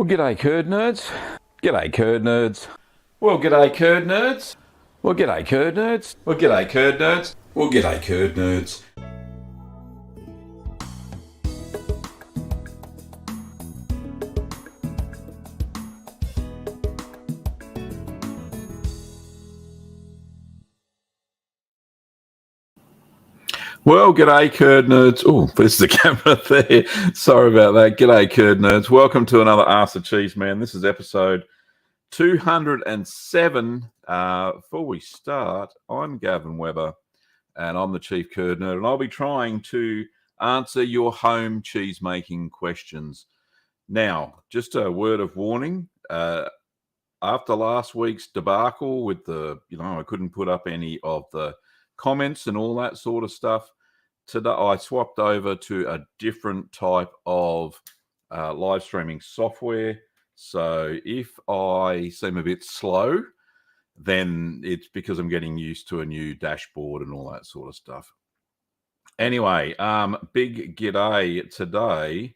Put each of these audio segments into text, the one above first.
Well, g'day, curd nerds. G'day, curd nerds. Well, g'day, curd nerds. Well, g'day, curd nerds. Well, g'day, curd nerds. Well, g'day, curd nerds. Well, g'day, curd nerds. Oh, there's the camera there. Sorry about that. G'day, curd nerds. Welcome to another Ask the Cheeseman. This is episode 207. Before we start, I'm Gavin Weber, and I'm the Chief Curd Nerd, and I'll be trying to answer your home cheese making questions. Now, just a word of warning. After last week's debacle with I couldn't put up any of the comments and all that sort of stuff. Today, I swapped over to a different type of live streaming software. So if I seem a bit slow, then it's because I'm getting used to a new dashboard and all that sort of stuff. Anyway, big g'day today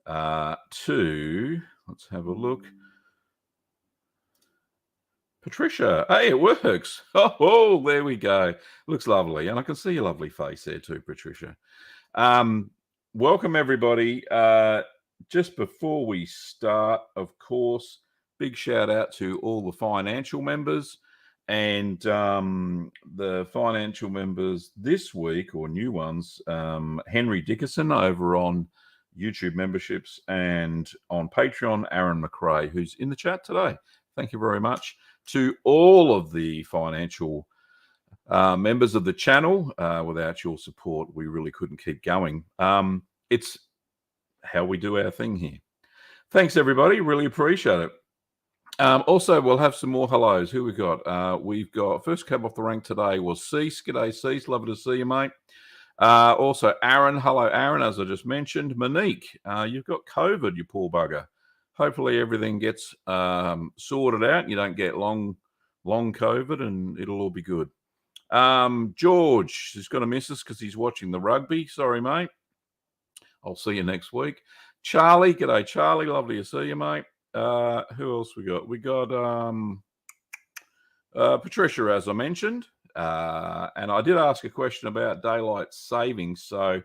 to, let's have a look. Patricia, hey, it works. Oh, there we go. Looks lovely. And I can see your lovely face there too, Patricia. Welcome, everybody. Just before we start, of course, big shout out to all the financial members. And the financial members this week, or new ones, Henry Dickerson over on YouTube memberships, and on Patreon, Aaron McRae, who's in the chat today. Thank you very much to all of the financial members of the channel. Without your support, we really couldn't keep going. It's how we do our thing here. Thanks, everybody. Really appreciate it. Also, we'll have some more hellos. Who we got? We've got, first came off the rank today was Cease. G'day, Cease. Lovely to see you, mate. Also, Aaron. Hello, Aaron, as I just mentioned. Monique, you've got COVID, you poor bugger. Hopefully everything gets sorted out. You don't get long COVID, and it'll all be good. George is going to miss us because he's watching the rugby. Sorry, mate. I'll see you next week. Charlie, g'day, Charlie. Lovely to see you, mate. Who else we got? We got Patricia, as I mentioned. And I did ask a question about daylight savings, so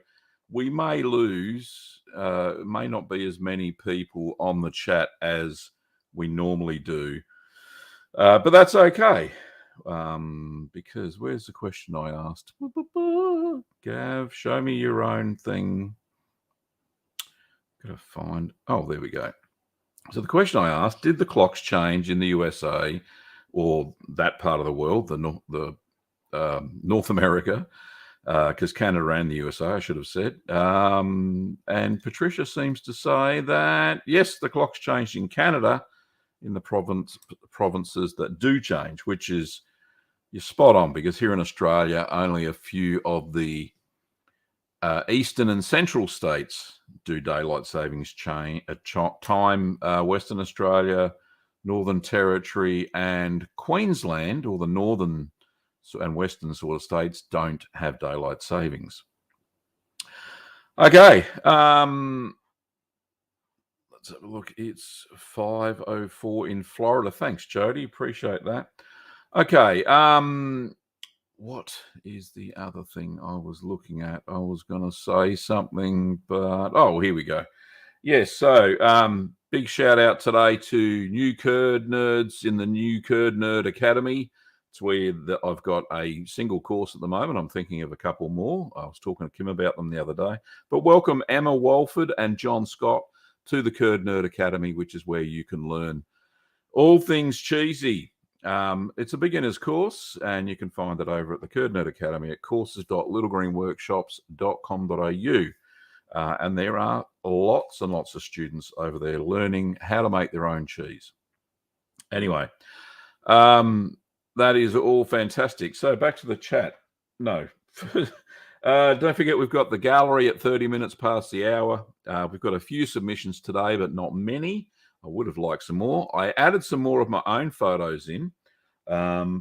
we may lose, may not be as many people on the chat as we normally do. But that's okay. Because where's the question I asked? Gav, show me your own thing. Gotta find. Oh, there we go. So the question I asked, did the clocks change in the USA or that part of the world, the North America, because Canada and the USA, I should have said. And Patricia seems to say that, yes, the clock's changed in Canada, in the provinces that do change, which is, you're spot on, because here in Australia, only a few of the eastern and central states do daylight savings time. Western Australia, Northern Territory, and Queensland, or the northern and western sort of states, don't have daylight savings. Okay, let's have a look. It's 5:04 in Florida. Thanks, Jody. Appreciate that. Okay, what is the other thing I was looking at? I was going to say something, but oh, here we go. Yes, so big shout out today to new curd nerds in the new Curd Nerd Academy. It's where I've got a single course at the moment. I'm thinking of a couple more. I was talking to Kim about them the other day. But welcome Emma Walford and John Scott to the Curd Nerd Academy, which is where you can learn all things cheesy. It's a beginner's course, and you can find it over at the Curd Nerd Academy at courses.littlegreenworkshops.com.au. And there are lots and lots of students over there learning how to make their own cheese. Anyway, that is all fantastic. So back to the chat. No. Don't forget, we've got the gallery at 30 minutes past the hour. We've got a few submissions today, but not many. I would have liked some more. I added some more of my own photos in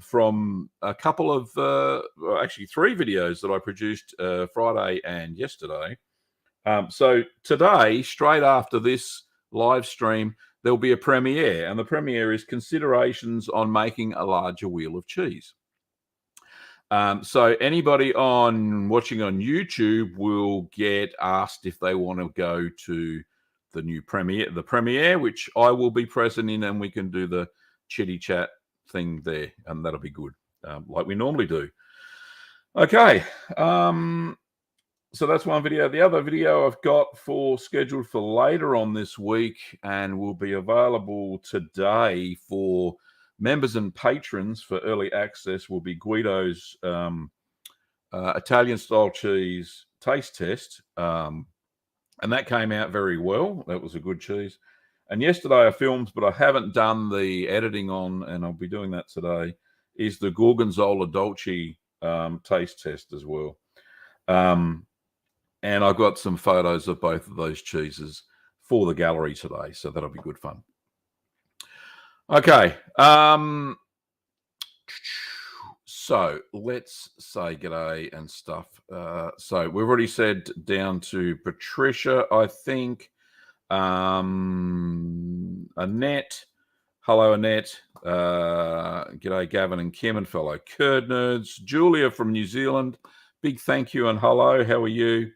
from a couple of, actually 3 videos that I produced Friday and yesterday. So today, straight after this live stream, there'll be a premiere, and the premiere is considerations on making a larger wheel of cheese. So anybody watching on YouTube will get asked if they want to go to the premiere, which I will be present in, and we can do the chitty chat thing there, and that'll be good, like we normally do. Okay, so that's one video. The other video I've got scheduled for later on this week, and will be available today for members and patrons for early access, will be Guido's Italian style cheese taste test. And that came out very well. That was a good cheese. And yesterday I filmed, but I haven't done the editing on, and I'll be doing that today, is the Gorgonzola Dolce taste test as well. And I've got some photos of both of those cheeses for the gallery today, so that'll be good fun. Okay. So let's say g'day and stuff. So we've already said down to Patricia, I think. Annette. Hello, Annette. G'day, Gavin and Kim and fellow Curd Nerds. Julia from New Zealand. Big thank you and hello. How are you?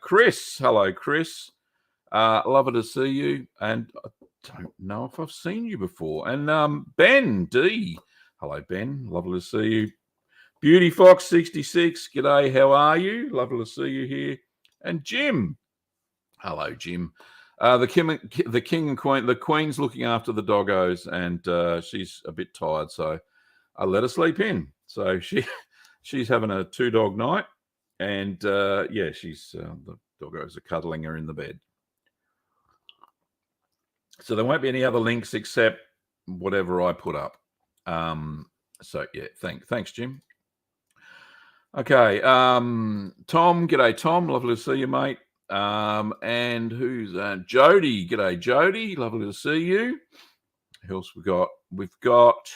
Chris. Hello, Chris. Lovely to see you. And I don't know if I've seen you before. And Ben D. Hello, Ben. Lovely to see you. Beauty Fox 66. G'day. How are you? Lovely to see you here. And Jim. Hello, Jim. The king and queen. The queen's looking after the doggos, and she's a bit tired, so I let her sleep in. So she's having a 2-dog night, and yeah, she's the doggos are cuddling her in the bed. So there won't be any other links except whatever I put up. So yeah, thanks, Jim. Okay, Tom. G'day, Tom. Lovely to see you, mate. And who's that? Jody. G'day, Jody. Lovely to see you. Who else we got? We've got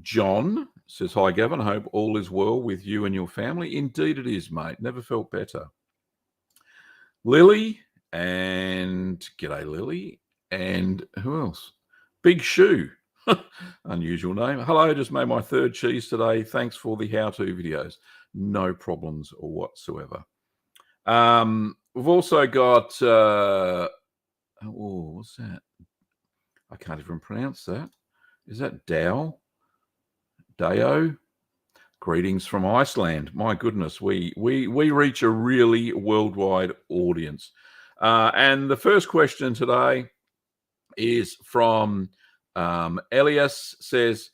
John. Says, hi, Gavin. I hope all is well with you and your family. Indeed it is, mate. Never felt better. Lily. And g'day, Lily. And who else? Big Shoe. Unusual name. Hello, just made my 3rd cheese today. Thanks for the how-to videos. No problems whatsoever. We've also got what's that? I can't even pronounce that. Is that Dao? Greetings from Iceland. My goodness, we reach a really worldwide audience. And the first question today is from Elias. Says,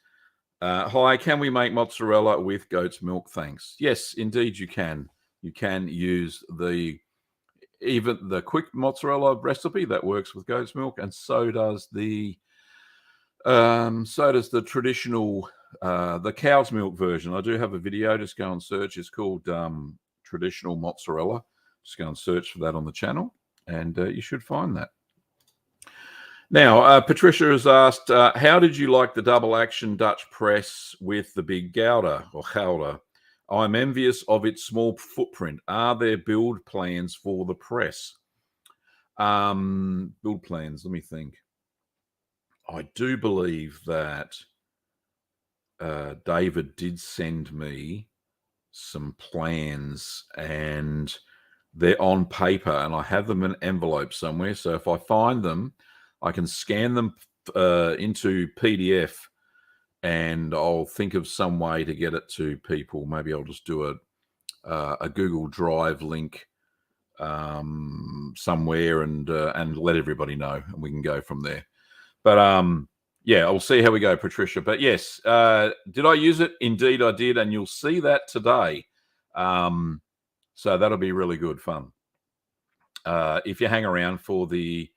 hi, can we make mozzarella with goat's milk? Thanks. Yes, indeed you can. You can use even the quick mozzarella recipe that works with goat's milk, and so does the traditional the cow's milk version. I do have a video. Just go and search. It's called traditional mozzarella. Just go and search for that on the channel, and you should find that. Now, Patricia has asked, how did you like the double action Dutch press with the big Gouda or Gouda? I'm envious of its small footprint. Are there build plans for the press? Build plans, let me think. I do believe that David did send me some plans, and they're on paper, and I have them in an envelope somewhere. So if I find them, I can scan them into PDF, and I'll think of some way to get it to people. Maybe I'll just do a Google Drive link somewhere and let everybody know, and we can go from there. But yeah, I'll see how we go, Patricia. But yes, did I use it? Indeed, I did, and you'll see that today. So that'll be really good fun if you hang around for the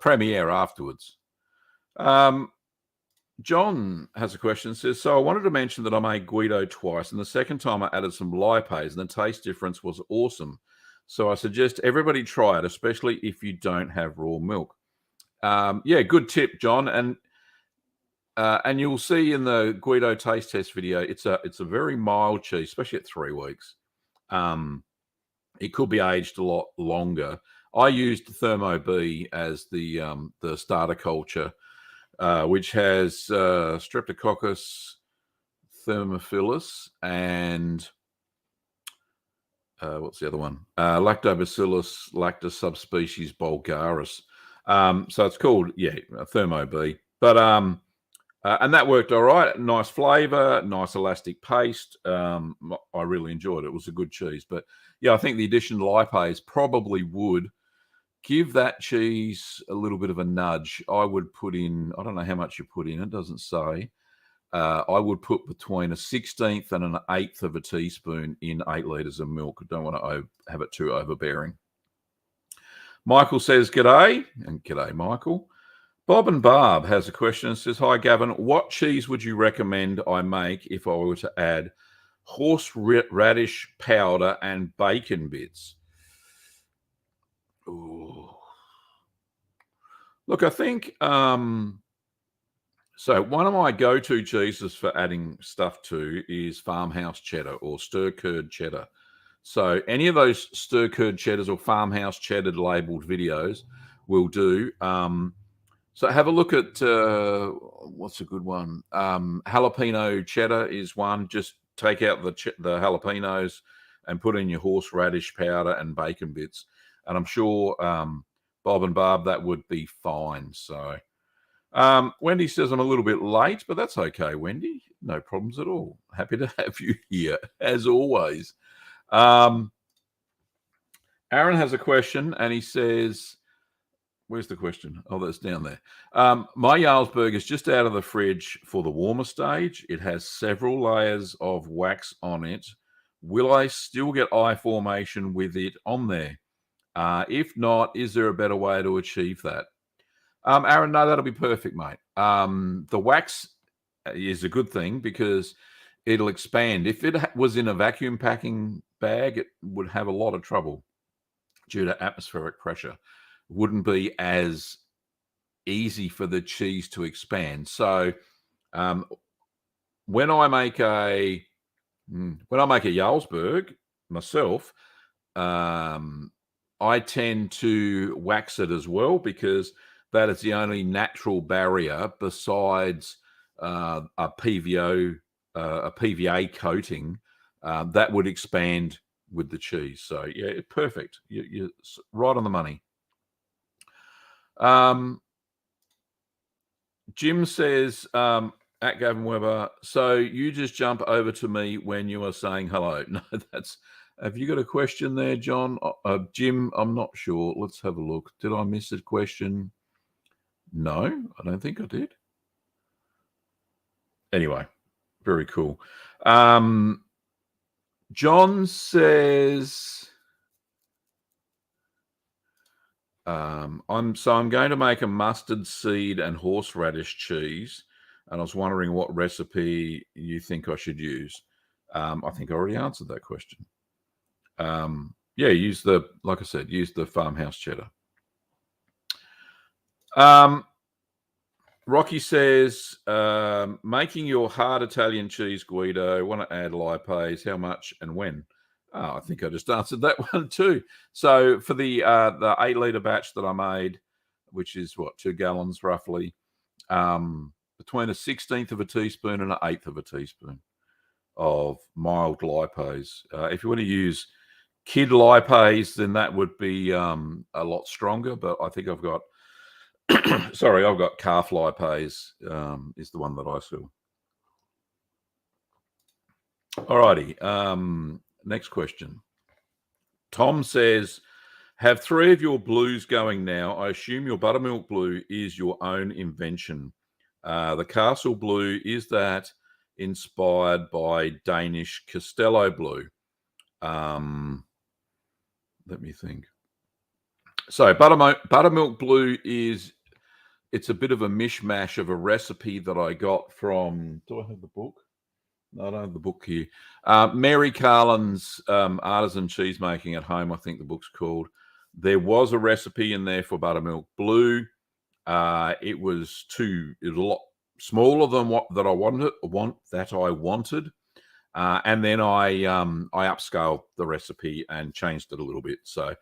premiere afterwards. John has a question. Says, so I wanted to mention that I made Guido twice, and the second time I added some lipase, and the taste difference was awesome. So I suggest everybody try it, especially if you don't have raw milk. Yeah, good tip, John. And you'll see in the Guido taste test video, it's a very mild cheese, especially at 3 weeks. It could be aged a lot longer. I used Thermo B as the starter culture, which has Streptococcus thermophilus and what's the other one? Lactobacillus lactis subspecies bulgaris. So it's called, Thermo B. But and that worked all right. Nice flavor, nice elastic paste. I really enjoyed it. It was a good cheese. But yeah, I think the addition of lipase probably would give that cheese a little bit of a nudge. I would put in, I don't know how much you put in, it doesn't say. I would put between a 16th and an 1/8 of a teaspoon in 8 litres of milk. I don't want to have it too overbearing. Michael says, g'day, and g'day, Michael. Bob and Barb has a question and says, hi, Gavin, what cheese would you recommend I make if I were to add horseradish powder and bacon bits? Ooh. Look, I think... So one of my go-to cheeses for adding stuff to is farmhouse cheddar or stir-curd cheddar. So any of those stir-curd cheddars or farmhouse cheddar labeled videos will do. So have a look at, what's a good one? Jalapeno cheddar is one. Just take out the jalapenos and put in your horseradish powder and bacon bits. And I'm sure Bob and Barb, that would be fine. So... Wendy says I'm a little bit late, but that's okay, Wendy. No problems at all. Happy to have you here, as always. Aaron has a question, and he says, where's the question? Oh, that's down there. My Jarlsberg is just out of the fridge for the warmer stage. It has several layers of wax on it. Will I still get eye formation with it on there? If not, is there a better way to achieve that? Aaron, no, that'll be perfect, mate. The wax is a good thing because it'll expand. If it was in a vacuum packing bag, it would have a lot of trouble due to atmospheric pressure. It wouldn't be as easy for the cheese to expand. So when I make a Jarlsberg myself, I tend to wax it as well because that is the only natural barrier besides a PVA coating that would expand with the cheese. So yeah, perfect. You're right on the money. Jim says, at Gavin Weber, so you just jump over to me when you are saying hello. No, have you got a question there, John? Jim, I'm not sure. Let's have a look. Did I miss a question? No, I don't think I did. Anyway, very cool. John says, I'm going to make a mustard seed and horseradish cheese, and I was wondering what recipe you think I should use. I think I already answered that question. Yeah, like I said, use the farmhouse cheddar. Rocky says, making your hard Italian cheese, Guido, want to add lipase, how much and when? Oh, I think I just answered that one too. So for the 8-litre batch that I made, which is 2 gallons roughly, between a 16th of a teaspoon and an 1/8 of a teaspoon of mild lipase. If you want to use kid lipase, then that would be a lot stronger, but I think I've got sorry, I've got calf lipase is the one that I sell. Alrighty, next question. Tom says, have 3 of your blues going now. I assume your buttermilk blue is your own invention. The Castle blue, is that inspired by Danish Castello blue? Let me think. So buttermilk blue it's a bit of a mishmash of a recipe that I got from, do I have the book? No, I don't have the book here. Mary Carlin's Artisan Cheese Making at Home, I think the book's called. There was a recipe in there for buttermilk blue. It was a lot smaller than what I wanted. And then I upscaled the recipe and changed it a little bit. So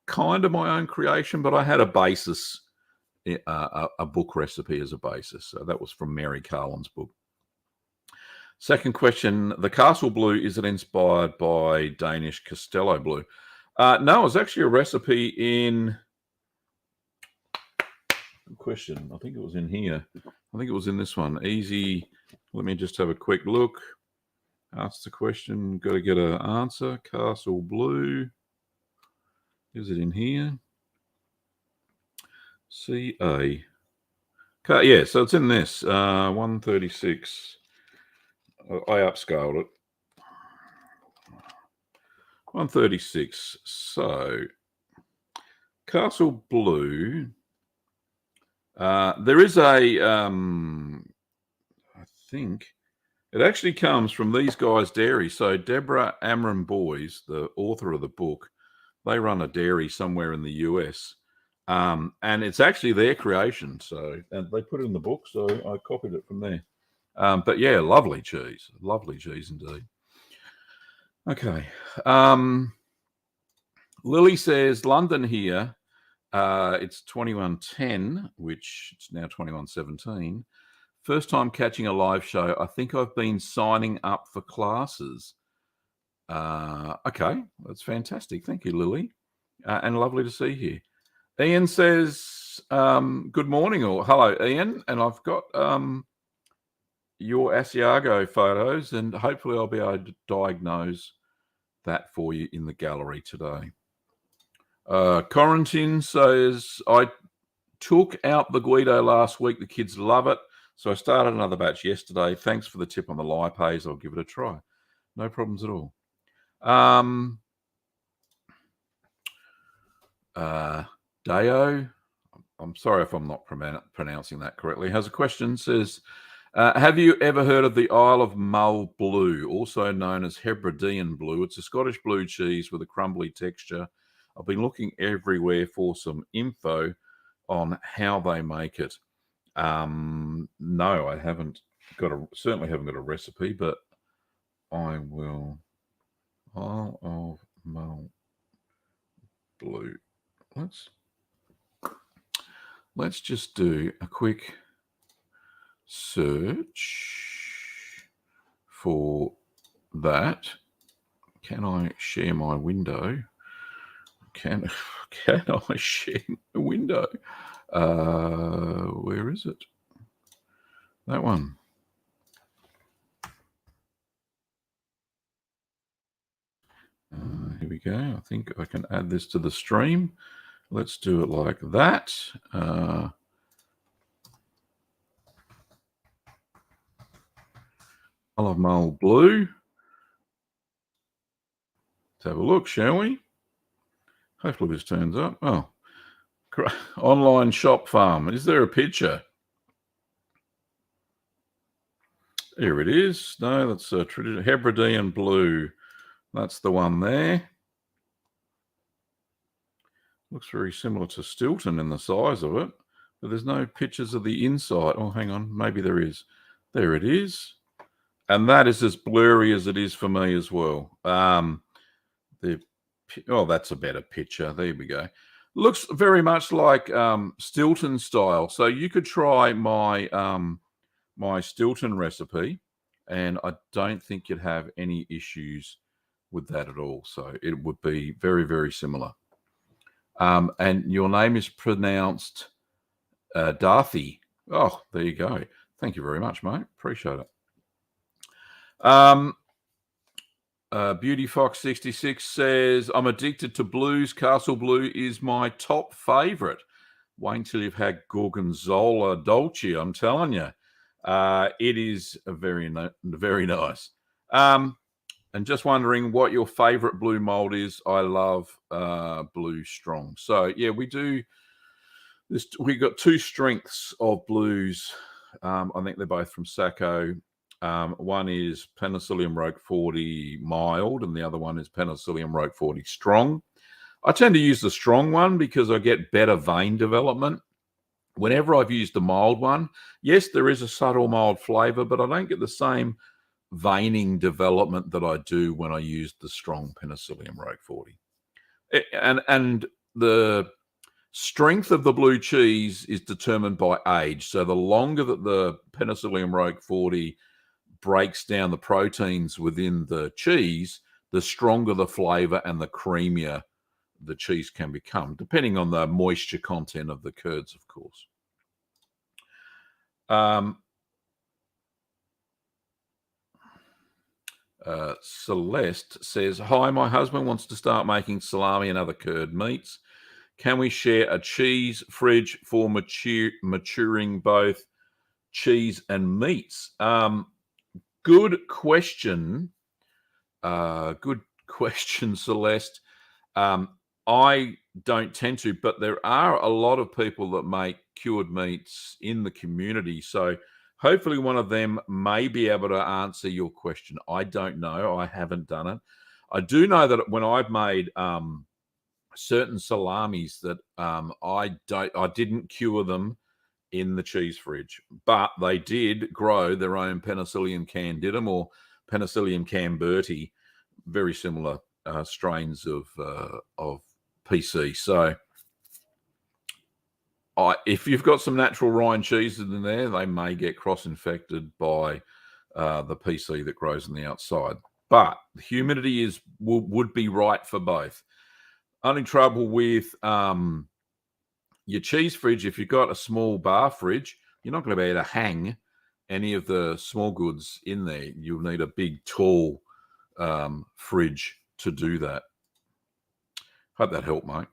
kind of my own creation, but I had a basis, a book recipe as a basis. So that was from Mary Carlin's book. Second question, the Castle Blue, is it inspired by Danish Castello Blue? No, it was actually a recipe in... Good question. I think it was in here. I think it was in this one. Easy. Let me just have a quick look. Ask the question. Got to get an answer. Castle Blue. Is it in here? CA. Yeah, so it's in this. 136. I upscaled it. 136. So, Castle Blue. There is a, I think, it actually comes from these guys' dairy. So Deborah Amram Boys, the author of the book, they run a dairy somewhere in the US. And it's actually their creation. So, and they put it in the book, so I copied it from there. But yeah, lovely cheese indeed. Okay. Lily says, London here. It's 21:10, which it's now 21:17. First time catching a live show. I think I've been signing up for classes. Okay, that's fantastic. Thank you, Lily. And lovely to see you. Ian says, good morning, or hello, Ian. And I've got your Asiago photos, and hopefully I'll be able to diagnose that for you in the gallery today. Corentin says, I took out the Guido last week. The kids love it. So I started another batch yesterday. Thanks for the tip on the lipase. I'll give it a try. No problems at all. Deo, I'm sorry if I'm not pronouncing that correctly, has a question. Says, have you ever heard of the Isle of Mull Blue, also known as Hebridean Blue? It's a Scottish blue cheese with a crumbly texture. I've been looking everywhere for some info on how they make it. No, I haven't certainly haven't got a recipe, but I will. Isle of Mull Blue. Let's just do a quick search for that. Can I share my window? Can I share my window? Where is it? That one. Here we go. I think I can add this to the stream. Let's do it like that. Isle of Mull Blue. Let's have a look, shall we? Hopefully this turns up. Oh, online shop farm. Is there a picture? Here it is. No, that's a traditional Hebridean Blue. That's the one there. Looks very similar to Stilton in the size of it, but there's no pictures of the inside. Oh, hang on. Maybe there is. There it is. And that is as blurry as it is for me as well. Oh, that's a better picture. There we go. Looks very much like Stilton style. So you could try my my Stilton recipe, and I don't think you'd have any issues with that at all. So it would be very, very similar. And your name is pronounced Darthy. Oh, there you go. Thank you very much, mate. Appreciate it. Beauty Fox 66 says, I'm addicted to blues. Castle Blue is my top favorite. Wait until you've had Gorgonzola Dolce. I'm telling you, it is very nice. And just wondering what your favorite blue mold is. I love blue strong. So yeah, we do this. We got two strengths of blues. I think they're both from Sacco. One is Penicillium Roqueforti mild, and the other one is Penicillium Roqueforti strong. I tend to use the strong one because I get better vein development. Whenever I've used the mild one, yes, there is a subtle mild flavor, but I don't get the same veining development that I do when I use the strong Penicillium Roqueforti. And the strength of the blue cheese is determined by age. So the longer that the Penicillium Roqueforti breaks down the proteins within the cheese, the stronger the flavor and the creamier the cheese can become, depending on the moisture content of the curds, of course. Celeste says, hi, my husband wants to start making salami and other curd meats. Can we share a cheese fridge for maturing both cheese and meats? Good question. Good question, Celeste. I don't tend to, but there are a lot of people that make cured meats in the community. So hopefully one of them may be able to answer your question. I don't know. I haven't done it. I do know that when I've made certain salamis that I didn't cure them in the cheese fridge, but they did grow their own Penicillium candidum or Penicillium camberti, very similar strains of PC. So if you've got some natural rind cheeses in there, they may get cross-infected by the PC that grows on the outside. But the humidity would be right for both. Only trouble with your cheese fridge, if you've got a small bar fridge, you're not going to be able to hang any of the small goods in there. You'll need a big, tall fridge to do that. Hope that helped, mate.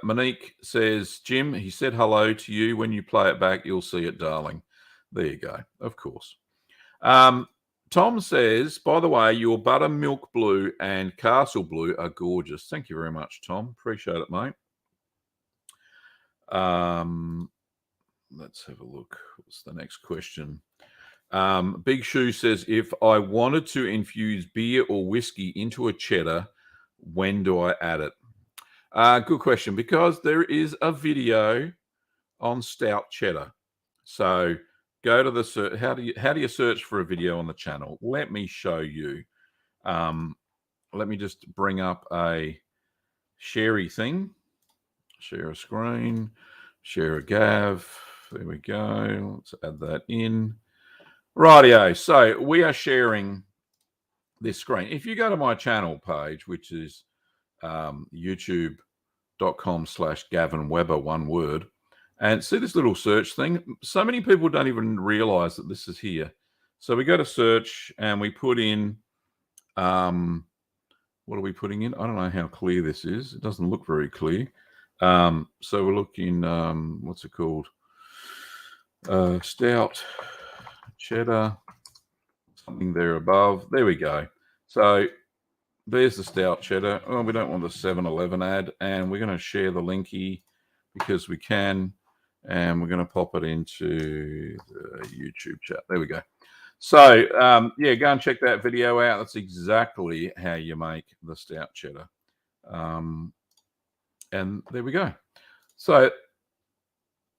Monique says, Jim, he said hello to you. When you play it back, you'll see it, darling. There you go. Of course. Tom says, by the way, your buttermilk blue and castle blue are gorgeous. Thank you very much, Tom. Appreciate it, mate. Let's have a look. What's the next question? Big Shoe says, if I wanted to infuse beer or whiskey into a cheddar, when do I add it? Good question, because there is a video on stout cheddar. So go to the search. How do you search for a video on the channel? Let me show you. Let me just bring up a sharey thing. Share a screen. Share a Gav. There we go. Let's add that in. Rightio. So we are sharing this screen. If you go to my channel page, which is youtube.com/Gavin Weber, one word, and see this little search thing. So many people don't even realize that this is here. So we go to search and we put in, what are we putting in? I don't know how clear this is. It doesn't look very clear. So we're looking, what's it called? Stout, cheddar, something there above. There we go. So there's the stout cheddar. Oh, we don't want the 7-Eleven ad, and we're going to share the linky because we can, and we're going to pop it into the YouTube chat. There we go. So, yeah, go and check that video out. That's exactly how you make the stout cheddar. And there we go. So,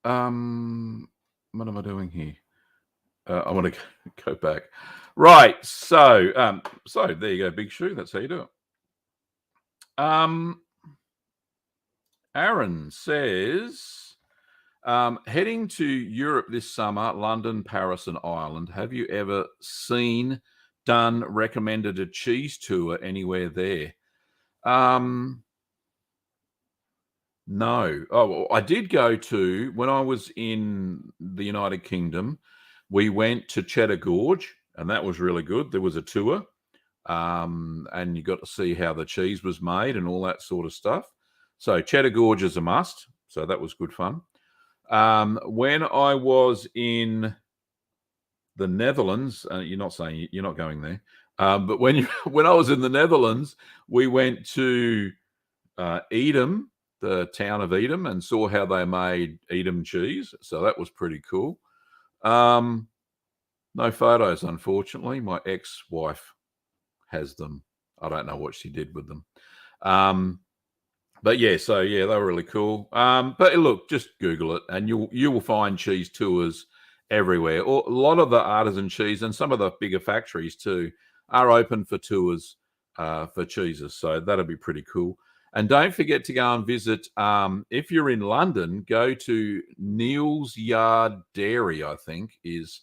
what am I doing here? I want to go back. Right. So, so there you go, Big Shoe. That's how you do it. Aaron says, heading to Europe this summer, London, Paris, and Ireland. Have you ever recommended a cheese tour anywhere there? No. Oh, well, I did go to, when I was in the United Kingdom, we went to Cheddar Gorge, and that was really good. There was a tour, and you got to see how the cheese was made and all that sort of stuff. So Cheddar Gorge is a must. So that was good fun. When I was in the Netherlands, you're not saying you're not going there, but when I was in the Netherlands, we went to Edam, the town of Edam, and saw how they made Edam cheese. So that was pretty cool. No photos, unfortunately. My ex-wife has them. I don't know what she did with them. But yeah, so yeah, they were really cool. But look, just Google it, and you will find cheese tours everywhere. Or a lot of the artisan cheese and some of the bigger factories too are open for tours for cheeses. So that'll be pretty cool. And don't forget to go and visit, if you're in London, go to Neal's Yard Dairy, I think, is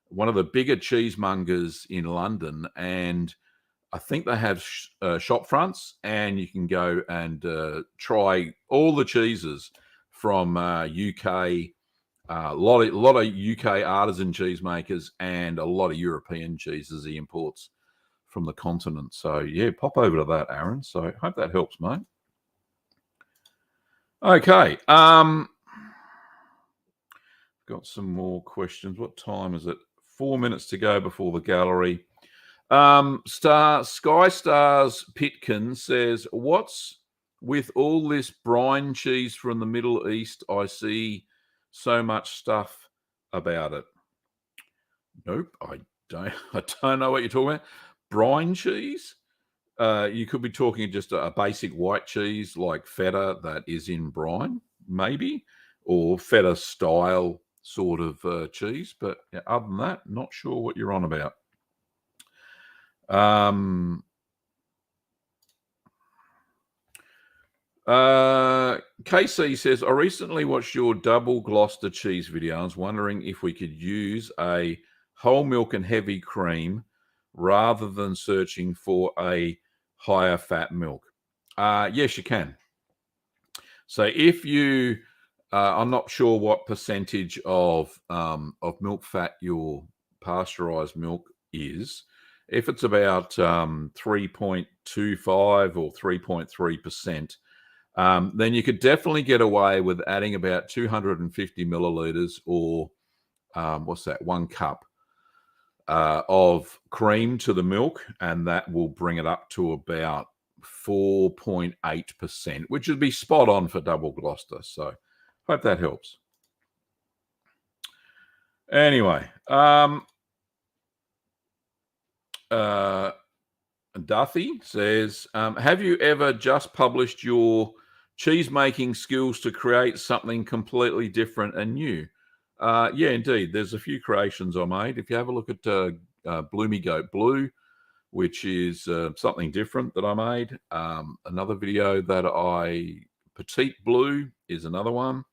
one of the bigger cheesemongers in London. And I think they have shop fronts, and you can go and try all the cheeses from UK. A lot of UK artisan cheesemakers and a lot of European cheeses he imports from the continent. So yeah, pop over to that, Aaron. So hope that helps, mate. Okay. Got some more questions. What time is it? 4 minutes to go before the gallery. Sky Stars Pitkin says, "What's with all this brine cheese from the Middle East? I see so much stuff about it." Nope, I don't. I don't know what you're talking about. Brine cheese? You could be talking just a basic white cheese like feta that is in brine, maybe, or feta style sort of cheese. But yeah, other than that, not sure what you're on about. KC says, "I recently watched your double Gloucester cheese video. I was wondering if we could use a whole milk and heavy cream rather than searching for a higher fat milk." Yes, you can. So if you, I'm not sure what percentage of milk fat your pasteurized milk is. If it's about 3.25 or 3.3%, then you could definitely get away with adding about 250 milliliters, or what's that, 1 cup of cream to the milk, and that will bring it up to about 4.8%, which would be spot on for double Gloucester. So hope that helps. Anyway, Duffy says, "Have you ever just published your cheese making skills to create something completely different and new?" Yeah, indeed. There's a few creations I made. If you have a look at Bloomy Goat Blue, which is something different that I made. Another video that Petite Blue is another one.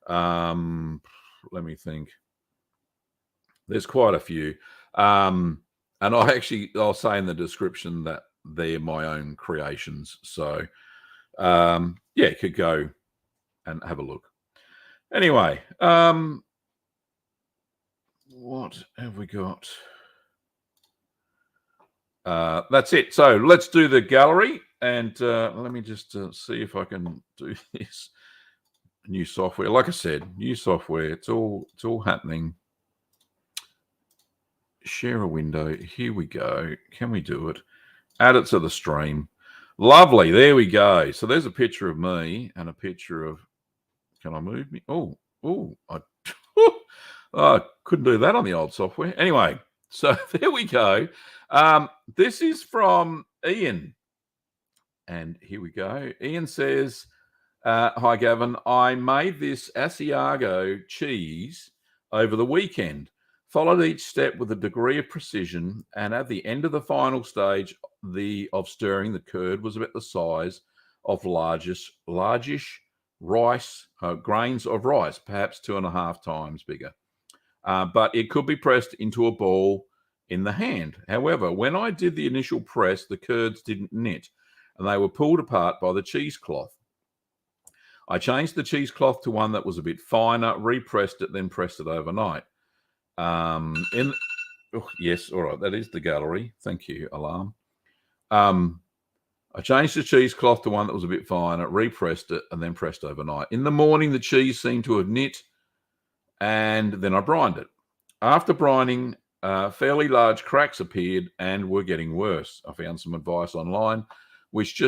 Let me think. There's quite a few. And I'll say in the description that they're my own creations. So yeah, you could go and have a look. Anyway, what have we got? That's it. So let's do the gallery, and let me just see if I can do this. New software, like I said, new software. It's all happening. Share a window. Here we go. Can we do it? Add it to the stream. Lovely. There we go. So there's a picture of me and a picture of. Can I move me? I couldn't do that on the old software. Anyway, so there we go. This is from Ian. And here we go. Ian says, "Hi, Gavin. I made this Asiago cheese over the weekend. Followed each step with a degree of precision. And at the end of the final stage of stirring, the curd was about the size of largish rice, grains of rice, perhaps 2.5 times bigger. But it could be pressed into a ball in the hand. However, when I did the initial press, the curds didn't knit, and they were pulled apart by the cheesecloth. I changed the cheesecloth to one that was a bit finer, repressed it, then pressed it overnight." Yes, all right, that is the gallery. Thank you, alarm. "I changed the cheesecloth to one that was a bit finer, repressed it, and then pressed overnight. In the morning, the cheese seemed to have knit, and then I brined it. After brining, fairly large cracks appeared and were getting worse. I found some advice online, which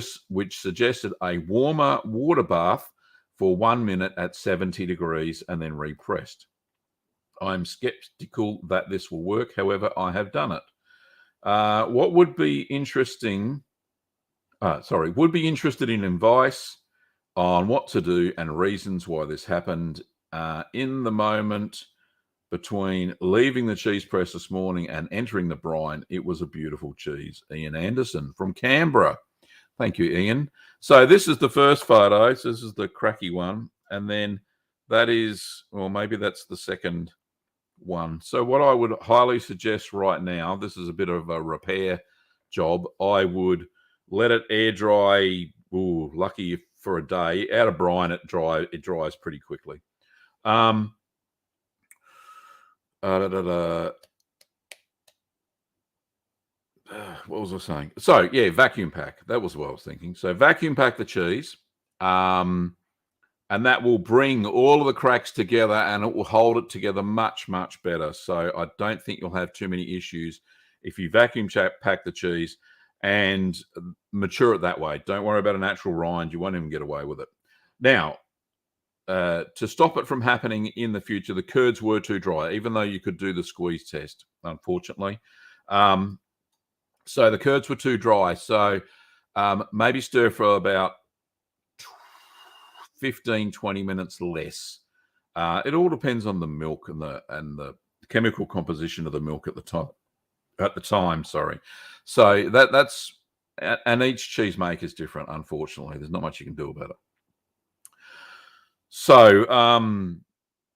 suggested a warmer water bath for 1 minute at 70 degrees and then repressed. I'm skeptical that this will work. However, I have done it. Would be interested in advice on what to do and reasons why this happened. In the moment between leaving the cheese press this morning and entering the brine, it was a beautiful cheese." Ian Anderson from Canberra. Thank you, Ian. So this is the first photo. So this is the cracky one. And then that is, or maybe that's the second one. So what I would highly suggest right now, this is a bit of a repair job. I would let it air dry. Ooh, lucky for a day. Out of brine, it dries pretty quickly. What was I saying? So yeah, vacuum pack. That was what I was thinking. So vacuum pack the cheese, and that will bring all of the cracks together, and it will hold it together much, much better. So I don't think you'll have too many issues if you vacuum pack the cheese and mature it that way. Don't worry about a natural rind; you won't even get away with it. Now, to stop it from happening in the future, the curds were too dry, even though you could do the squeeze test, unfortunately. So the curds were too dry. So maybe stir for about 15, 20 minutes less. It all depends on the milk and the chemical composition of the milk at the time. Sorry. So that's and each cheese maker is different. Unfortunately, there's not much you can do about it. So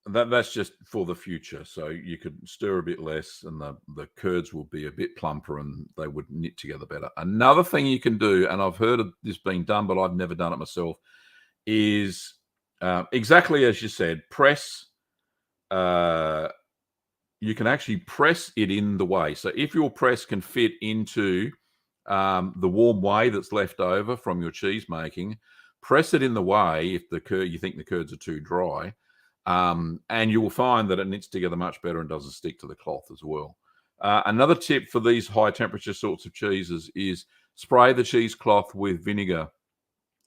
that's just for the future. So you could stir a bit less, and the curds will be a bit plumper, and they would knit together better. Another thing you can do, and I've heard of this being done, but I've never done it myself, is exactly as you said, press. You can actually press it in the whey. So if your press can fit into the warm whey that's left over from your cheese making, press it in the whey if you think the curds are too dry, and you will find that it knits together much better and doesn't stick to the cloth as well. Another tip for these high temperature sorts of cheeses is spray the cheesecloth with vinegar,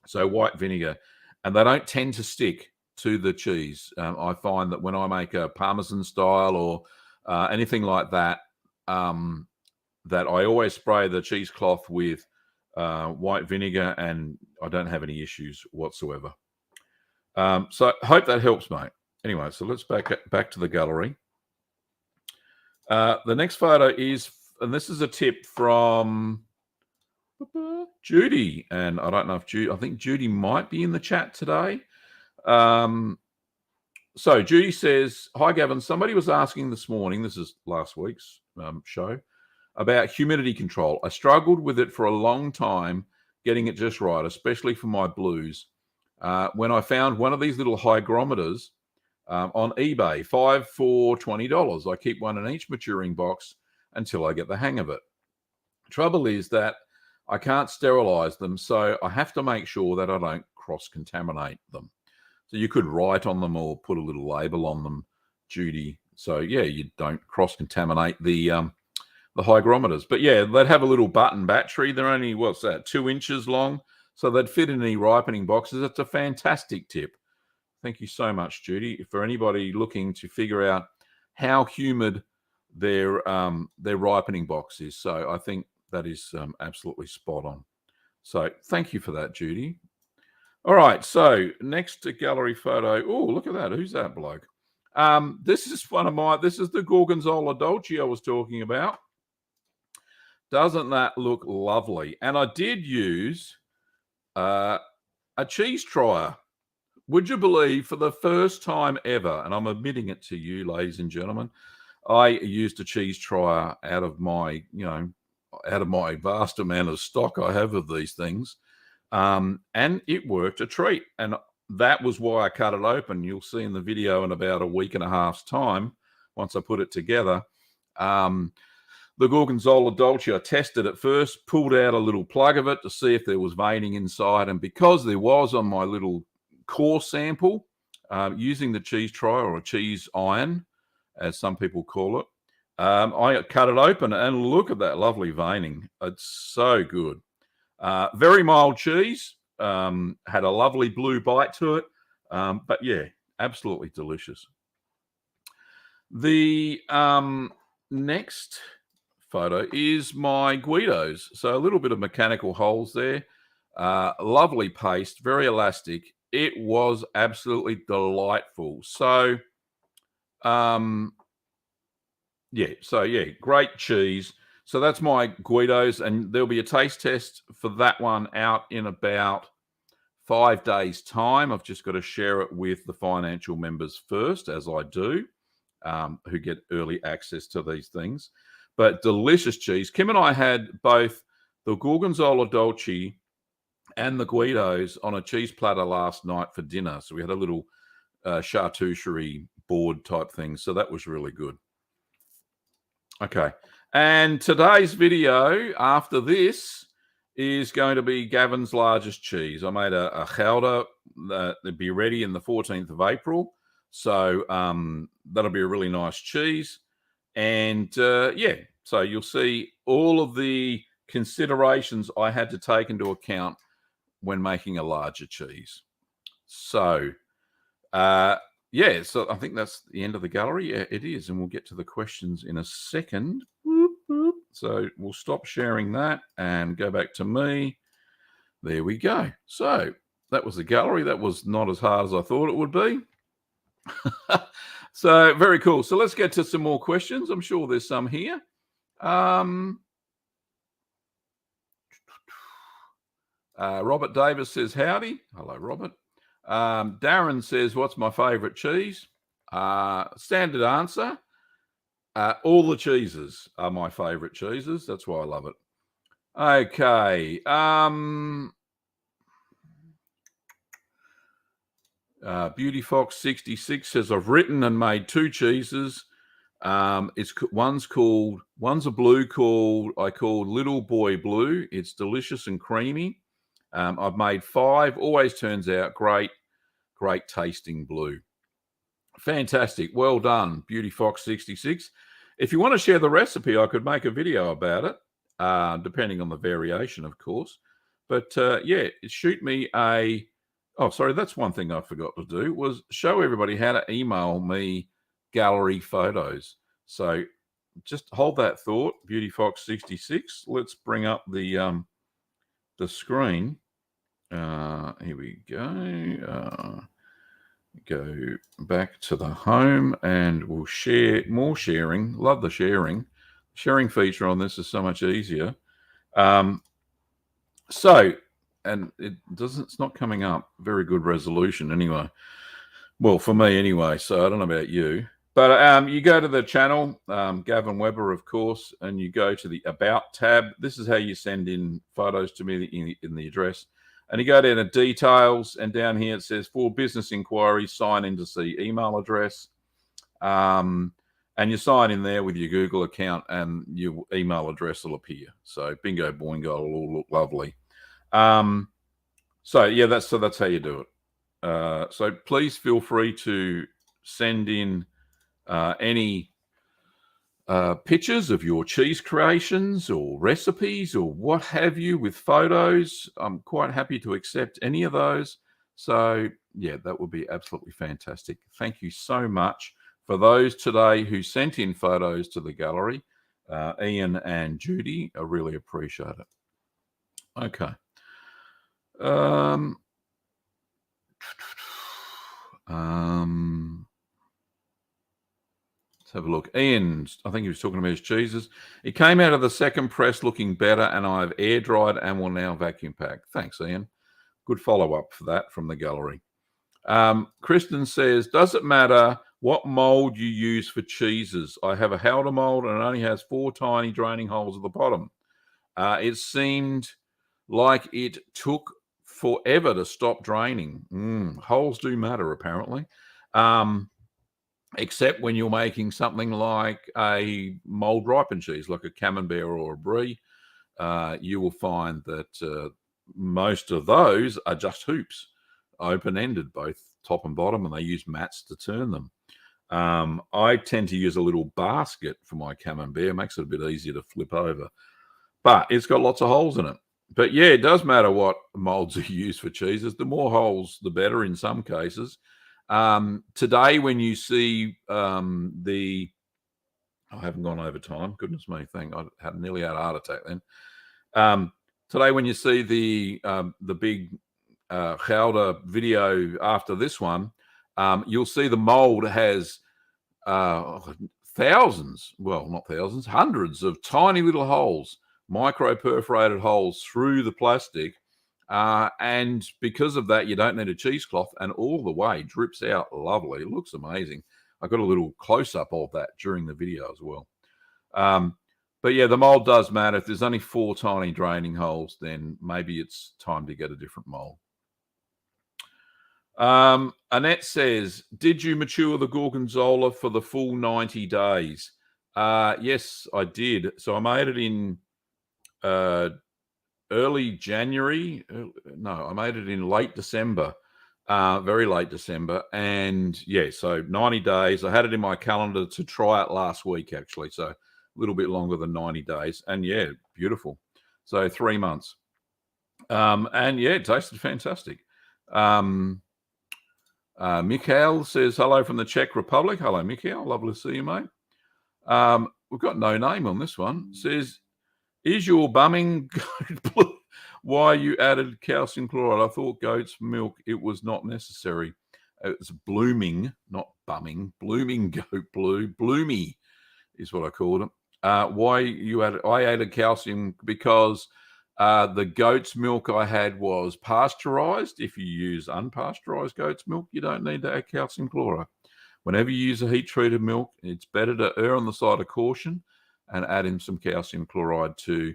so white vinegar, and they don't tend to stick to the cheese. I find that when I make a Parmesan style or anything like that, that I always spray the cheesecloth with white vinegar, and I don't have any issues whatsoever. So I hope that helps, mate. Anyway, so let's back to the gallery. The next photo is, and this is a tip from Judy, and I don't know if I think Judy might be in the chat today. So Judy says, "Hi Gavin, somebody was asking this morning, this is last week's show, about humidity control. I struggled with it for a long time, getting it just right, especially for my blues. When I found one of these little hygrometers on eBay, 5 for $20. I keep one in each maturing box until I get the hang of it. Trouble is that I can't sterilize them, so I have to make sure that I don't cross-contaminate them. So you could write on them or put a little label on them, Judy. So yeah, you don't cross-contaminate the hygrometers. But yeah, they'd have a little button battery. They're only, 2 inches long. So they'd fit in any ripening boxes. It's a fantastic tip. Thank you so much, Judy. For anybody looking to figure out how humid their ripening box is. So I think that is absolutely spot on. So thank you for that, Judy. All right, so next gallery photo. Oh, look at that. Who's that bloke? This is this is the Gorgonzola Dolce I was talking about. Doesn't that look lovely? And I did use a cheese trier. Would you believe, for the first time ever, and I'm admitting it to you, ladies and gentlemen, I used a cheese trier out of my vast amount of stock I have of these things. And it worked a treat. And that was why I cut it open. You'll see in the video in about a week and a half's time, once I put it together. The Gorgonzola Dolce, I tested it first, pulled out a little plug of it to see if there was veining inside. And because there was on my little core sample, using the cheese trier, or a cheese iron, as some people call it, I cut it open, and look at that lovely veining. It's so good. Very mild cheese, had a lovely blue bite to it, but yeah, absolutely delicious. The next photo is my Guidos. So a little bit of mechanical holes there. Lovely paste, very elastic. It was absolutely delightful. So, great cheese. So that's my Guidos, and there'll be a taste test for that one out in about 5 days' time. I've just got to share it with the financial members first, as I do, who get early access to these things. But delicious cheese. Kim and I had both the Gorgonzola Dolce and the Guidos on a cheese platter last night for dinner. So we had a little charcuterie board type thing. So that was really good. Okay. And today's video after this is going to be Gavin's largest cheese. I made a chowder that'll be ready in the 14th of April. So that'll be a really nice cheese. And yeah, so you'll see all of the considerations I had to take into account when making a larger cheese. So yeah, so I think that's the end of the gallery. Yeah, it is. And we'll get to the questions in a second. So we'll stop sharing that and go back to me. There we go. So that was the gallery. That was not as hard as I thought it would be. So very cool. So let's get to some more questions. I'm sure there's some here. Robert Davis says, howdy. Hello, Robert. Darren says, what's my favorite cheese? Standard answer. All the cheeses are my favorite cheeses. That's why I love it. Okay. Beauty Fox 66 says, I've written and made 2 cheeses. One's a blue I called Little Boy Blue. It's delicious and creamy. I've made 5. Always turns out great tasting blue. Fantastic. Well done, Beauty Fox 66. If you want to share the recipe, I could make a video about it, depending on the variation, of course. But yeah, shoot me a... Oh, sorry, that's one thing I forgot to do, was show everybody how to email me gallery photos. So just hold that thought, Beauty Fox 66. Let's bring up the screen. Here we go. Go back to the home and we'll share more sharing. Love the sharing. Sharing feature on this is so much easier. And it's not coming up. Very good resolution anyway. Well, for me anyway, so I don't know about you. But you go to the channel, Gavin Weber, of course, and you go to the About tab. This is how you send in photos to me in the address. And you go down to details, and down here it says, for business inquiries, sign in to see email address. And you sign in there with your Google account and your email address will appear. So bingo boingo, it'll all look lovely. So yeah, that's how you do it. So please feel free to send in any pictures of your cheese creations or recipes or what have you with photos. I'm quite happy to accept any of those. So yeah, that would be absolutely fantastic. Thank you so much for those today who sent in photos to the gallery. Ian and Judy, I really appreciate it. Okay. Let's have a look. Ian, I think he was talking about his cheeses. It came out of the second press looking better, and I've air dried and will now vacuum pack. Thanks, Ian. Good follow-up for that from the gallery. Kristen says, does it matter what mold you use for cheeses? I have a Howder mold and it only has 4 tiny draining holes at the bottom. It seemed like it took forever to stop draining. Holes do matter, apparently. Except when you're making something like a mold ripened cheese, like a Camembert or a Brie, you will find that most of those are just hoops, open-ended, both top and bottom, and they use mats to turn them. I tend to use a little basket for my Camembert. It makes it a bit easier to flip over. But it's got lots of holes in it. But yeah, it does matter what molds are used for cheeses. The more holes, the better in some cases. Today, when you see I haven't gone over time. Goodness me, I nearly had a heart attack then. Today, when you see the big Gouda video after this one, you'll see the mold has thousands, well, not thousands, hundreds of tiny little holes, micro perforated holes through the plastic. And because of that, you don't need a cheesecloth, and all the way drips out lovely. It looks amazing. I got a little close up of that during the video as well. But yeah, the mold does matter. If there's only 4 tiny draining holes, then maybe it's time to get a different mold. Annette says, did you mature the Gorgonzola for the full 90 days? Yes, I did. So I made it in early January. No, I made it in late December, very late December. And yeah, so 90 days. I had it in my calendar to try it last week, actually. So a little bit longer than 90 days. And yeah, beautiful. So 3 months. And yeah, it tasted fantastic. Mikhail says, hello from the Czech Republic. Hello, Mikhail. Lovely to see you, mate. We've got no name on this one. Says, is your bumming goat blue? Why you added calcium chloride? I thought goat's milk, it was not necessary. It's blooming, not bumming. Blooming goat blue. Bloomy is what I called it. Why you added? I added calcium because the goat's milk I had was pasteurized. If you use unpasteurized goat's milk, you don't need to add calcium chloride. Whenever you use a heat-treated milk, it's better to err on the side of caution and add in some calcium chloride to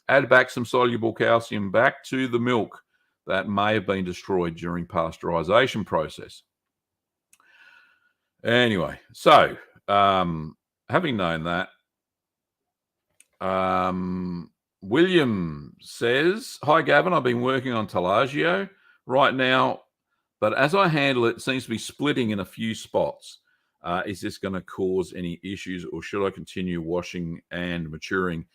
add back some soluble calcium back to the milk that may have been destroyed during pasteurization process. Anyway, so having known that, William says, hi, Gavin. I've been working on Talagio right now, but as I handle it, it seems to be splitting in a few spots. Is this going to cause any issues, or should I continue washing and maturing?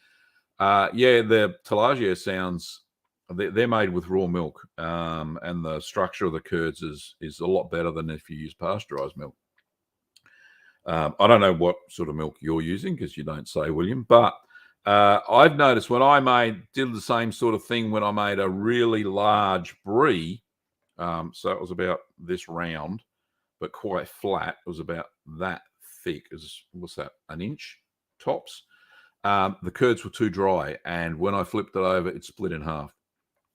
Yeah, the Talagio sounds, they're made with raw milk, and the structure of the curds is a lot better than if you use pasteurized milk. I don't know what sort of milk you're using because you don't say, William, but I've noticed when I did the same sort of thing when I made a really large brie. So it was about this round, but quite flat. It was about that thick. What's that? An inch tops. The curds were too dry, and when I flipped it over, it split in half.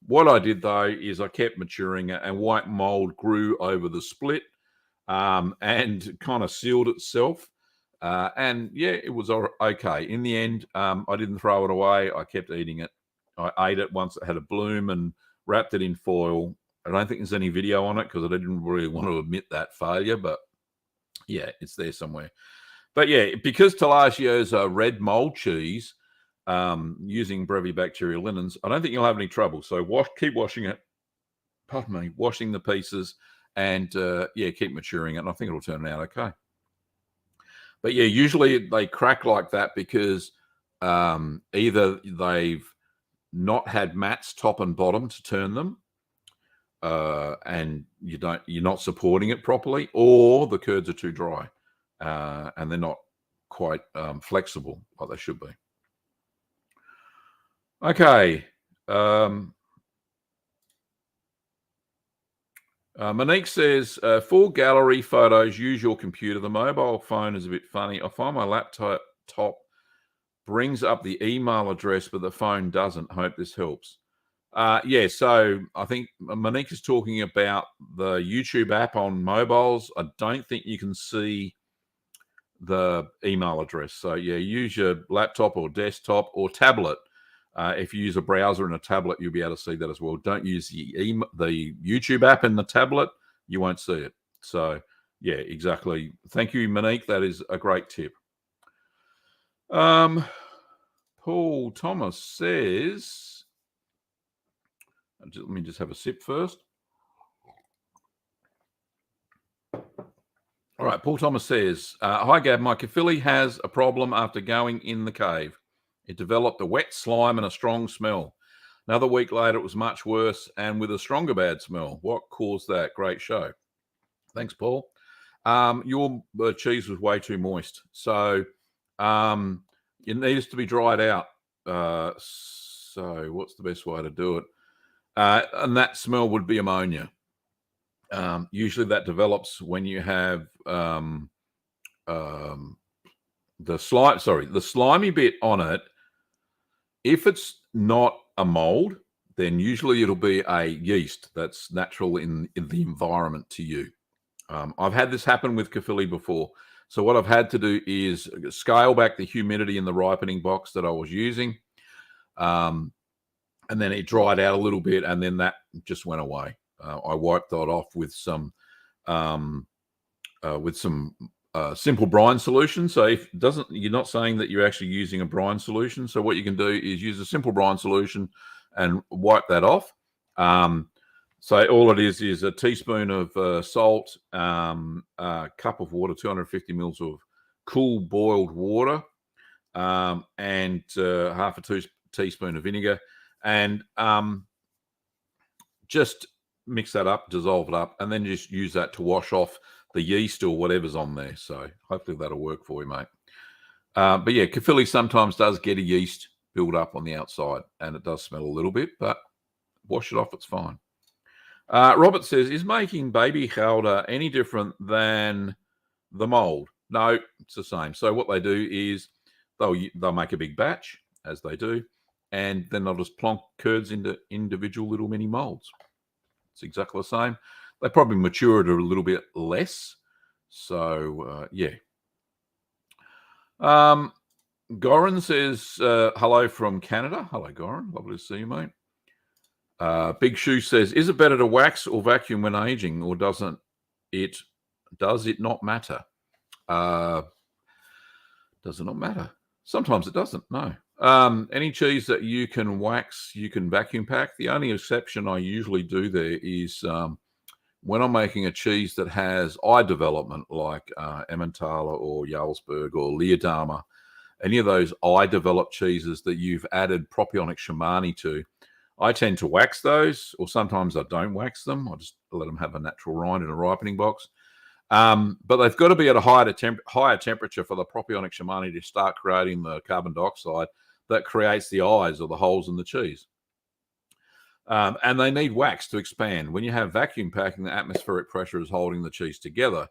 What I did though is I kept maturing it, and white mold grew over the split, and kind of sealed itself. And yeah, it was okay. In the end, I didn't throw it away. I kept eating it. I ate it once it had a bloom and wrapped it in foil. I don't think there's any video on it because I didn't really want to admit that failure, but yeah, it's there somewhere. But yeah, because Talagio's a red mold cheese, using Brevibacterial linens, I don't think you'll have any trouble. So keep washing it. Pardon me, washing the pieces, and yeah, keep maturing it. And I think it'll turn out okay. But yeah, usually they crack like that because either they've not had mats top and bottom to turn them, and you're not supporting it properly, or the curds are too dry, and they're not quite flexible like they should be. Okay. Monique says, for gallery photos, use your computer. The mobile phone is a bit funny. I find my laptop brings up the email address, but the phone doesn't. Hope this helps. Yeah, so I think Monique is talking about the YouTube app on mobiles. I don't think you can see the email address. So yeah, use your laptop or desktop or tablet. If you use a browser and a tablet, you'll be able to see that as well. Don't use the YouTube app in the tablet. You won't see it. So yeah, exactly. Thank you, Monique. That is a great tip. Paul Thomas says, let me just have a sip first. All right, Paul Thomas says, hi, Gab. My kefili has a problem after going in the cave. It developed a wet slime and a strong smell. Another week later, it was much worse and with a stronger bad smell. What caused that? Great show. Thanks, Paul. Your cheese was way too moist. So it needs to be dried out. So what's the best way to do it? And that smell would be ammonia. Usually that develops when you have the slimy bit on it, if it's not a mold, then usually it'll be a yeast that's natural in the environment to you. I've had this happen with kefili before. So what I've had to do is scale back the humidity in the ripening box that I was using. And then it dried out a little bit, and then that just went away. I wiped that off with some simple brine solution. So if it doesn't, you're not saying that you're actually using a brine solution. So what you can do is use a simple brine solution and wipe that off. So all it is a teaspoon of salt, a cup of water, 250 mils of cool boiled water, and half a teaspoon of vinegar, and just mix that up, dissolve it up, and then just use that to wash off the yeast or whatever's on there. So hopefully that'll work for you, mate. But yeah, kefili sometimes does get a yeast build up on the outside, and it does smell a little bit, but wash it off, it's fine. Robert says, is making baby chowder any different than the mold? No, it's the same. So what they do is they'll make a big batch, as they do, and then they'll just plonk curds into individual little mini molds. It's exactly the same. They probably mature it a little bit less. So, yeah. Goran says, hello from Canada. Hello, Goran. Lovely to see you, mate. Big Shoe says, is it better to wax or vacuum when aging, or does it not matter? Does it not matter? Sometimes it doesn't, no. Any cheese that you can wax, you can vacuum pack. The only exception I usually do there is when I'm making a cheese that has eye development, like Emmentaler or Jarlsberg or Leerdama, any of those eye developed cheeses that you've added propionic Shimani to, I tend to wax those, or sometimes I don't wax them. I just let them have a natural rind in a ripening box. But they've got to be at a higher temperature for the propionic Shimani to start creating the carbon dioxide that creates the eyes or the holes in the cheese. And they need wax to expand. When you have vacuum packing, the atmospheric pressure is holding the cheese together.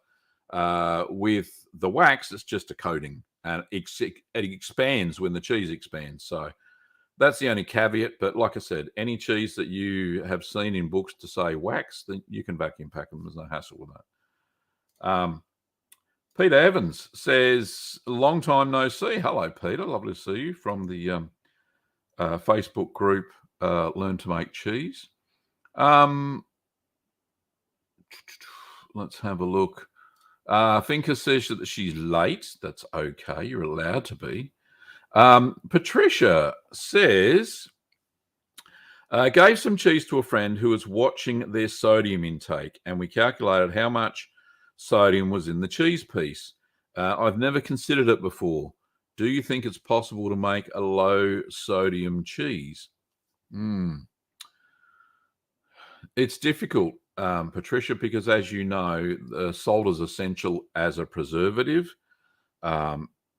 With the wax, it's just a coating, and it expands when the cheese expands. So that's the only caveat. But like I said, any cheese that you have seen in books to say wax, then you can vacuum pack them. There's no hassle with that. Peter Evans says, long time no see. Hello, Peter. Lovely to see you from the Facebook group Learn to Make Cheese. Let's have a look. Finca says that she's late. That's okay. You're allowed to be. Patricia says, gave some cheese to a friend who was watching their sodium intake, and we calculated how much sodium was in the cheese piece. I've never considered it before. Do you think it's possible to make a low sodium cheese? It's difficult, Patricia, because as you know, salt is essential as a preservative.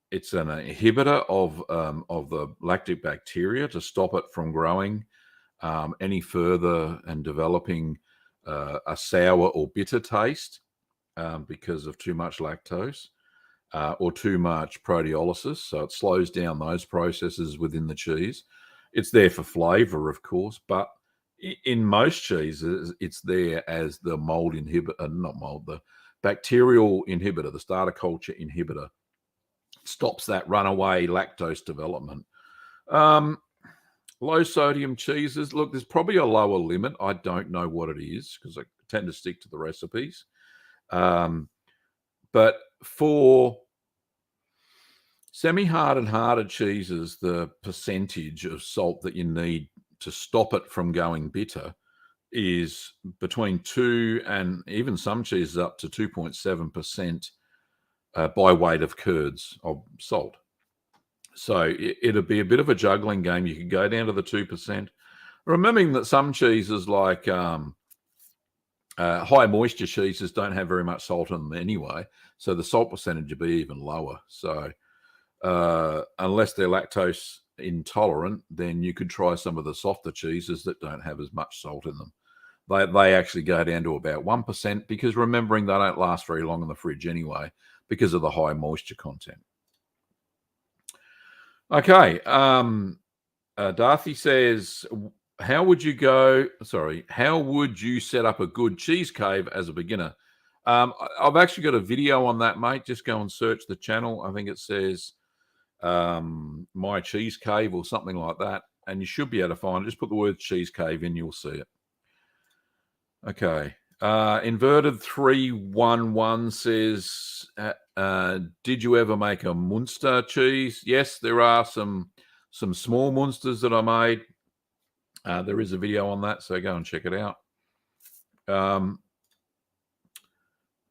It's an inhibitor of the lactic bacteria to stop it from growing any further and developing a sour or bitter taste because of too much lactose or too much proteolysis. So it slows down those processes within the cheese. It's there for flavor, of course, but in most cheeses, it's there as the mold inhibitor, the bacterial inhibitor, the starter culture inhibitor. Stops that runaway lactose development. Low sodium cheeses. Look, there's probably a lower limit. I don't know what it is because I tend to stick to the recipes. But for semi-hard and harder cheeses, the percentage of salt that you need to stop it from going bitter is between 2 and even some cheeses up to 2.7% by weight of curds of salt. So it'll be a bit of a juggling game. You could go down to the 2%. Remembering that some cheeses like high moisture cheeses don't have very much salt in them anyway. So the salt percentage will be even lower. So unless they're lactose intolerant, then you could try some of the softer cheeses that don't have as much salt in them. They actually go down to about 1% because remembering they don't last very long in the fridge anyway because of the high moisture content. Okay. Darcy says, how would you set up a good cheese cave as a beginner? I've actually got a video on that, mate. Just go and search the channel. I think it says My Cheese Cave or something like that. And you should be able to find it. Just put the word cheese cave in, you'll see it. Okay. Inverted 311 says, did you ever make a Munster cheese? Yes, there are some small Munsters that I made. There is a video on that, so go and check it out.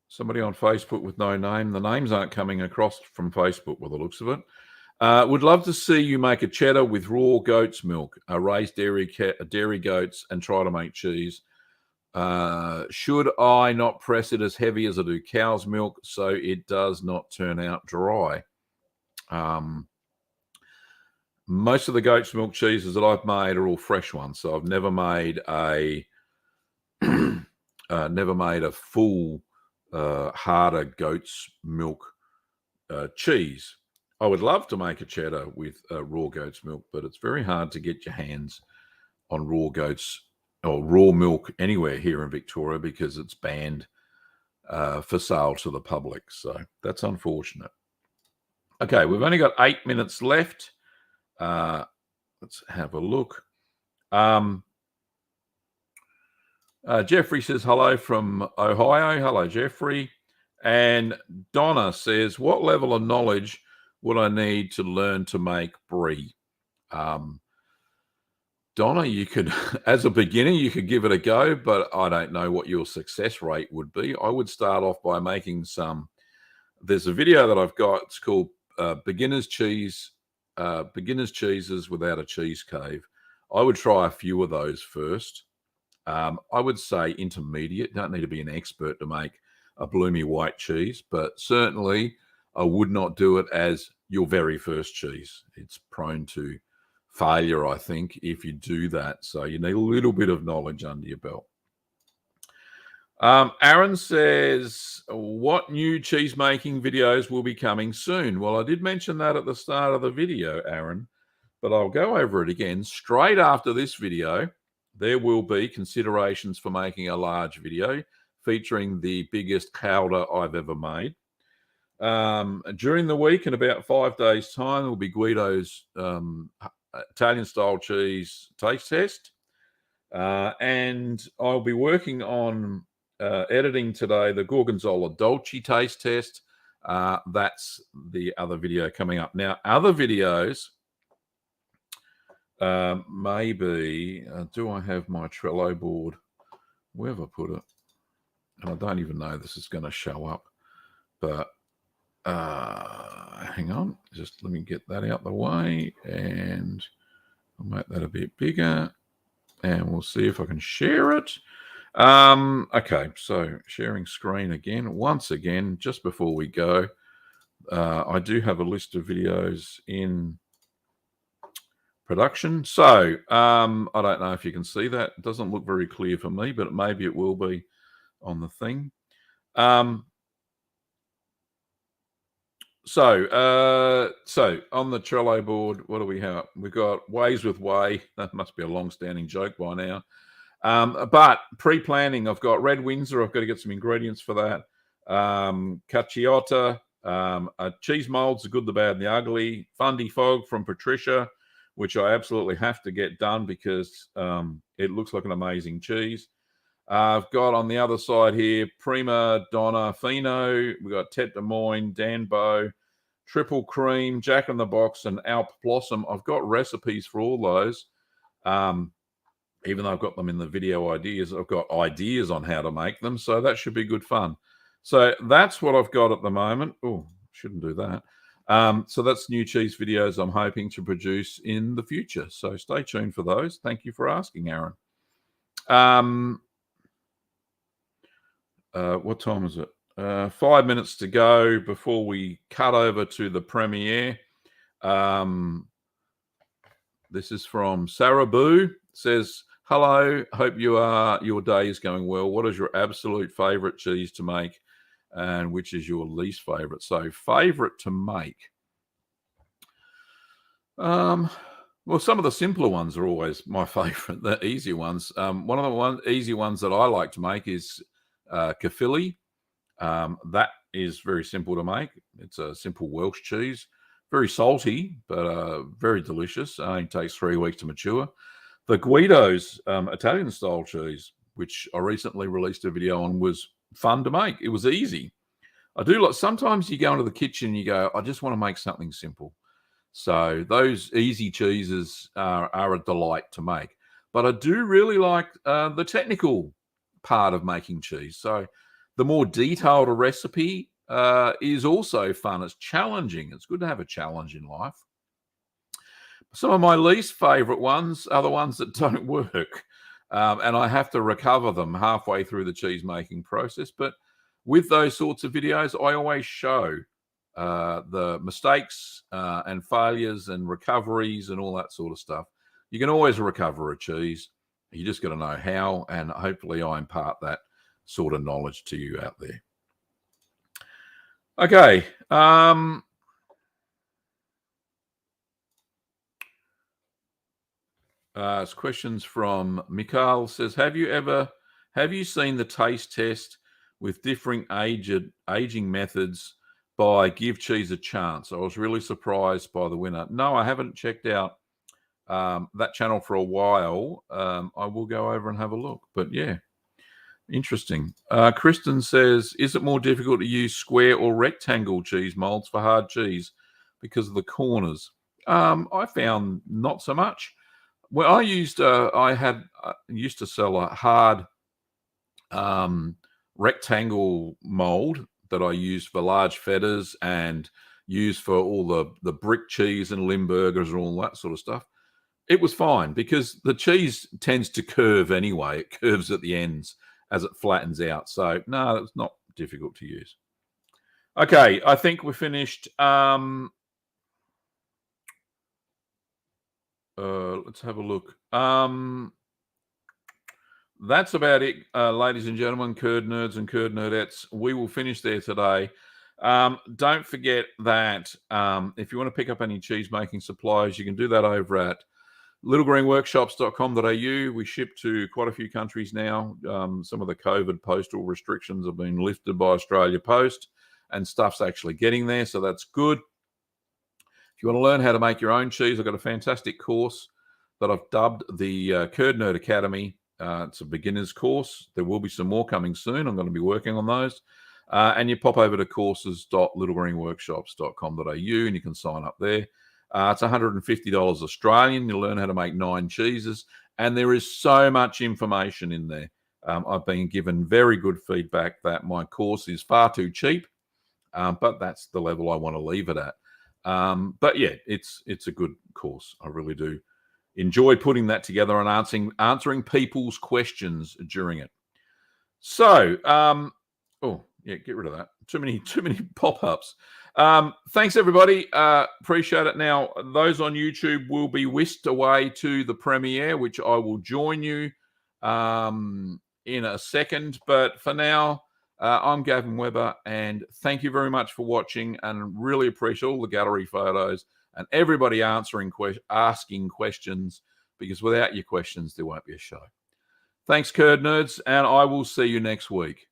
Somebody on Facebook with no name. The names aren't coming across from Facebook by the looks of it. Would love to see you make a cheddar with raw goat's milk, raised dairy goats, and try to make cheese. Should I not press it as heavy as I do cow's milk so it does not turn out dry? Most of the goat's milk cheeses that I've made are all fresh ones, so I've never made a full harder goat's milk cheese. I would love to make a cheddar with raw goat's milk, but it's very hard to get your hands on raw goat's or raw milk anywhere here in Victoria because it's banned for sale to the public. So that's unfortunate. Okay, we've only got 8 minutes left. Let's have a look. Jeffrey says hello from Ohio. Hello, Jeffrey. And Donna says, what level of knowledge would I need to learn to make brie? Donna, you could, as a beginner, you could give it a go, but I don't know what your success rate would be. I would start off by making there's a video that I've got. It's called Beginner's Cheeses Without a Cheese Cave. I would try a few of those first. I would say intermediate. Don't need to be an expert to make a bloomy white cheese, but certainly I would not do it as your very first cheese. It's prone to failure, I think, if you do that. So you need a little bit of knowledge under your belt. Aaron says, what new cheese making videos will be coming soon? Well, I did mention that at the start of the video, Aaron, but I'll go over it again. Straight after this video, there will be considerations for making a large video featuring the biggest chowder I've ever made. During the week, in about 5 days' time, will be Guido's Italian-style cheese taste test. And I'll be working on editing today the Gorgonzola Dolce taste test. That's the other video coming up. Now, other videos maybe, do I have my Trello board? Where have I put it? And I don't even know this is going to show up. But hang on. Just let me get that out the way. And I'll make that a bit bigger. And we'll see if I can share it. Okay, so sharing screen again. Once again, just before we go, I do have a list of videos in production. So I don't know if you can see that. It doesn't look very clear for me, but maybe it will be on the thing. So on the Trello board, what do we have? We've got Ways with Whey. That must be a long-standing joke by now. But pre-planning, I've got Red Windsor. I've got to get some ingredients for that. Caciotta, cheese molds, the good, the bad, and the ugly. Fundy Fog from Patricia, which I absolutely have to get done because it looks like an amazing cheese. I've got on the other side here Prima Donna Fino. We've got Tete de Moine, Danbo, Triple Cream, Jack in the Box, and Alp Blossom. I've got recipes for all those. Even though I've got them in the video ideas, I've got ideas on how to make them. So that should be good fun. So that's what I've got at the moment. Oh, shouldn't do that. So that's new cheese videos I'm hoping to produce in the future. So stay tuned for those. Thank you for asking, Aaron. What time is it? 5 minutes to go before we cut over to the premiere. This is from Sarah Boo. Says, hello, hope your day is going well. What is your absolute favorite cheese to make and which is your least favorite? So favorite to make. Well, some of the simpler ones are always my favourite, the easy ones. One of the easy ones that I like to make is kefili. That is very simple to make. It's a simple Welsh cheese, very salty, but very delicious. Only takes 3 weeks to mature. The Guido's Italian style cheese, which I recently released a video on, was fun to make. It was easy. I do like, sometimes you go into the kitchen and you go, I just want to make something simple. So those easy cheeses are a delight to make. But I do really like the technical part of making cheese. So the more detailed a recipe is also fun. It's challenging. It's good to have a challenge in life. Some of my least favorite ones are the ones that don't work. And I have to recover them halfway through the cheese making process. But with those sorts of videos, I always show the mistakes and failures and recoveries and all that sort of stuff. You can always recover a cheese. You just got to know how, and hopefully I impart that sort of knowledge to you out there. Okay. It's questions from Mikhail. Says, have you seen the taste test with differing aging methods by Give Cheese a Chance? I was really surprised by the winner. No, I haven't checked out that channel for a while. I will go over and have a look. But yeah, interesting. Kristen says, is it more difficult to use square or rectangle cheese molds for hard cheese because of the corners? I found not so much. Well, I used used to sell a hard rectangle mold that I used for large fetters and used for all the brick cheese and Limburgers and all that sort of stuff. It was fine because the cheese tends to curve anyway. It curves at the ends as it flattens out. So no, it's not difficult to use. Okay, I think we're finished. Let's have a look. That's about it, ladies and gentlemen, curd nerds and curd nerdettes. We will finish there today. Don't forget that if you want to pick up any cheese making supplies, you can do that over at littlegreenworkshops.com.au. We ship to quite a few countries now. Some of the COVID postal restrictions have been lifted by Australia Post, and stuff's actually getting there, so that's good. If you want to learn how to make your own cheese, I've got a fantastic course that I've dubbed the Curd Nerd Academy. It's a beginner's course. There will be some more coming soon. I'm going to be working on those. And you pop over to courses.littlegreenworkshops.com.au and you can sign up there. It's $150 Australian. You'll learn how to make 9 cheeses. And there is so much information in there. I've been given very good feedback that my course is far too cheap, but that's the level I want to leave it at. But yeah, it's a good course. I really do enjoy putting that together and answering people's questions during it. So, oh yeah, get rid of that. Too many pop-ups. Thanks everybody. Appreciate it. Now, those on YouTube will be whisked away to the premiere, which I will join you in a second. But for now, I'm Gavin Webber, and thank you very much for watching, and really appreciate all the gallery photos and everybody asking questions, because without your questions, there won't be a show. Thanks, Curd Nerds, and I will see you next week.